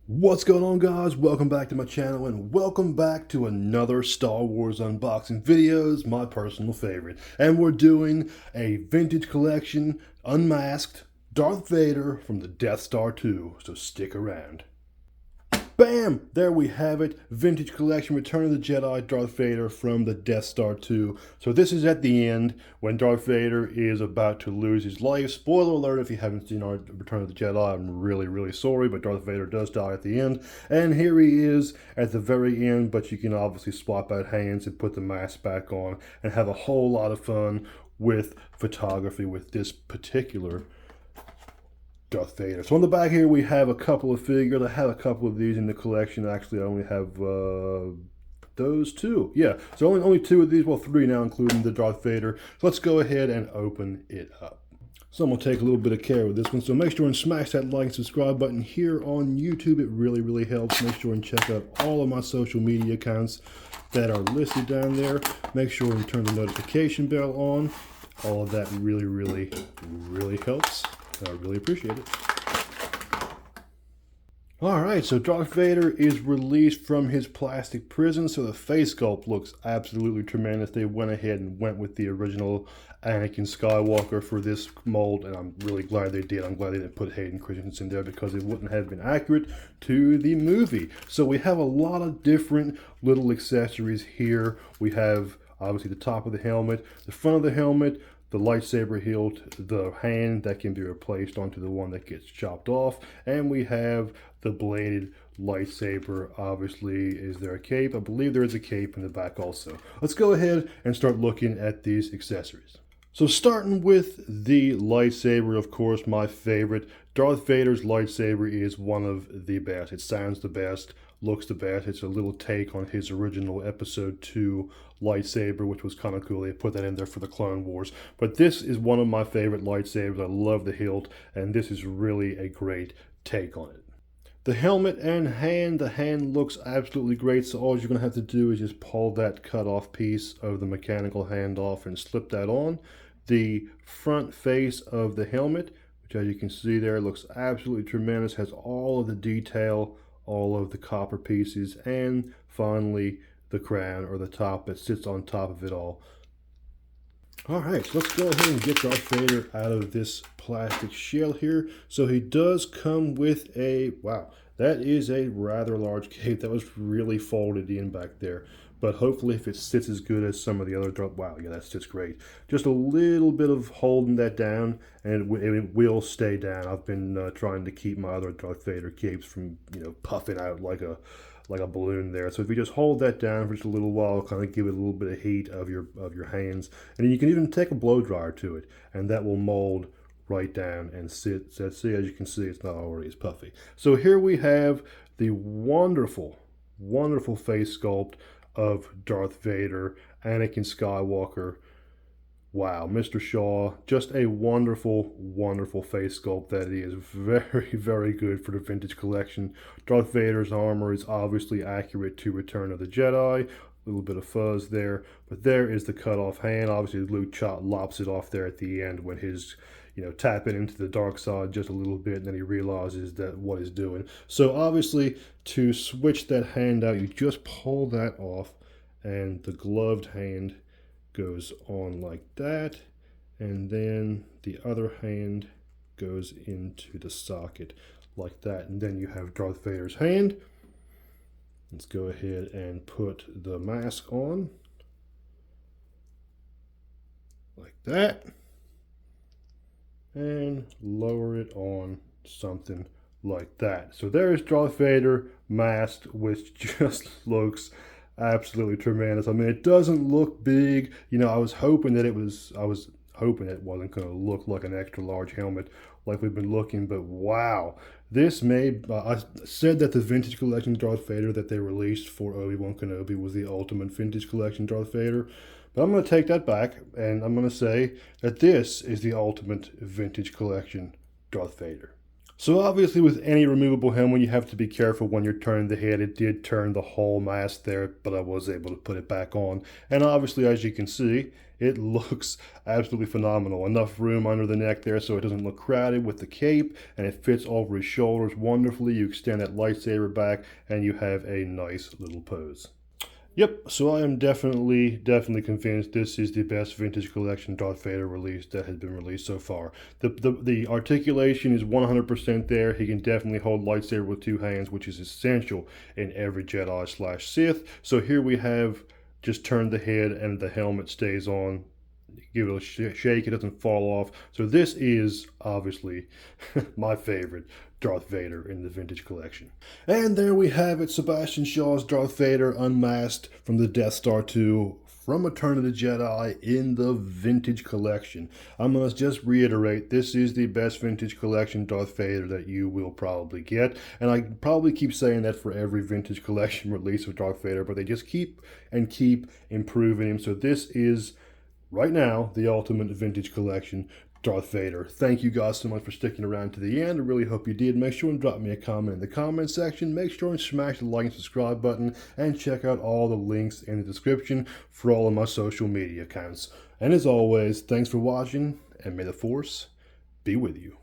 What's going on, guys? Welcome back to my channel and welcome back to another Star Wars unboxing videos, my personal favorite. And we're doing a vintage collection, unmasked, Darth Vader from the Death Star 2, so stick around. Bam! There we have it. Vintage Collection Return of the Jedi Darth Vader from the Death Star 2. So this is at the end when Darth Vader is about to lose his life. Spoiler alert if you haven't seen our Return of the Jedi. I'm really sorry, but Darth Vader does die at the end. And here he is at the very end, but you can obviously swap out hands and put the mask back on and have a whole lot of fun with photography with this particular Darth Vader. So on the back here we have a couple of figures. I have a couple of these in the collection. Actually, I only have those two. Yeah, so only two of these. Well, three now, including the Darth Vader. So let's go ahead and open it up. So I'm going to take a little bit of care with this one. So make sure and smash that like and subscribe button here on YouTube. It really helps. Make sure and check out all of my social media accounts that are listed down there. Make sure and turn the notification bell on. All of that really helps. I really appreciate it. Alright, so Darth Vader is released from his plastic prison, so the face sculpt looks absolutely tremendous. They went ahead and went with the original Anakin Skywalker for this mold, and I'm really glad they did. I'm glad they didn't put Hayden Christensen there because it wouldn't have been accurate to the movie. So we have a lot of different little accessories here. We have obviously the top of the helmet, the front of the helmet, the lightsaber hilt, the hand that can be replaced onto the one that gets chopped off, and we have the bladed lightsaber. Obviously, is there a cape? I believe there is a cape in the back also. Let's go ahead and start looking at these accessories. So starting with the lightsaber, of course, my favorite. Darth Vader's lightsaber is one of the best. It sounds the best, looks the best. It's a little take on his original Episode 2 lightsaber, which was kind of cool. They put that in there for the Clone Wars. But this is one of my favorite lightsabers. I love the hilt, and this is really a great take on it. The helmet and hand, the hand looks absolutely great, so all you're going to have to do is just pull that cut off piece of the mechanical hand off and slip that on. The front face of the helmet, which as you can see there, looks absolutely tremendous, has all of the detail, all of the copper pieces, and finally the crown or the top that sits on top of it all. Alright, so let's go ahead and get Darth Vader out of this plastic shell here. So he does come with a, wow, that is a rather large cape. That was really folded in back there. But hopefully if it sits as good as some of the other Darth, wow, yeah, that sits great. Just a little bit of holding that down and it will stay down. I've been trying to keep my other Darth Vader capes from, puffing out like a balloon there. So if you just hold that down for just a little while, kind of give it a little bit of heat of your hands, and you can even take a blow dryer to it, and that will mold right down and sit. So see, as you can see, it's not already as puffy. So here we have the wonderful face sculpt of Darth Vader, Anakin Skywalker. Wow, Mr. Shaw, just a wonderful face sculpt that is. Very good for the vintage collection. Darth Vader's armor is obviously accurate to Return of the Jedi. A little bit of fuzz there, but there is the cut off hand. Obviously, Luke lops it off there at the end when his, tapping into the dark side just a little bit, and then he realizes that what he's doing. So obviously, to switch that hand out, you just pull that off, and the gloved hand goes on like that, and then the other hand goes into the socket like that, and then you have Darth Vader's hand. Let's go ahead and put the mask on like that and lower it on something like that. So there's Darth Vader masked, which just looks absolutely tremendous. I mean, it doesn't look big. I was hoping it wasn't going to look like an extra large helmet like we've been looking, but wow. This I said that the vintage collection Darth Vader that they released for Obi-Wan Kenobi was the ultimate vintage collection Darth Vader, but I'm going to take that back, and I'm going to say that this is the ultimate vintage collection Darth Vader. So obviously with any removable helmet, you have to be careful when you're turning the head. It did turn the whole mask there, but I was able to put it back on. And obviously, as you can see, It looks absolutely phenomenal. Enough room under the neck there so it doesn't look crowded with the cape, and it fits over his shoulders wonderfully. You extend that lightsaber back and you have a nice little pose. Yep, so I am definitely convinced this is the best vintage collection Darth Vader release that has been released so far. The articulation is 100% there. He can definitely hold lightsaber with two hands, which is essential in every Jedi/Sith. So here we have just turned the head and the helmet stays on. Give it a shake, it doesn't fall off. So this is obviously my favorite Darth Vader in the vintage collection. And there we have it, Sebastian Shaw's Darth Vader unmasked from the Death Star 2 from Return of the Jedi in the vintage collection. I must just reiterate, this is the best vintage collection Darth Vader that you will probably get. And I probably keep saying that for every vintage collection release of Darth Vader, but they just keep improving him. So this is, right now, the ultimate vintage collection Darth Vader. Thank you guys so much for sticking around to the end. I really hope you did. Make sure and drop me a comment in the comment section. Make sure and smash the like and subscribe button, and check out all the links in the description for all of my social media accounts. And as always, thanks for watching, and may the Force be with you.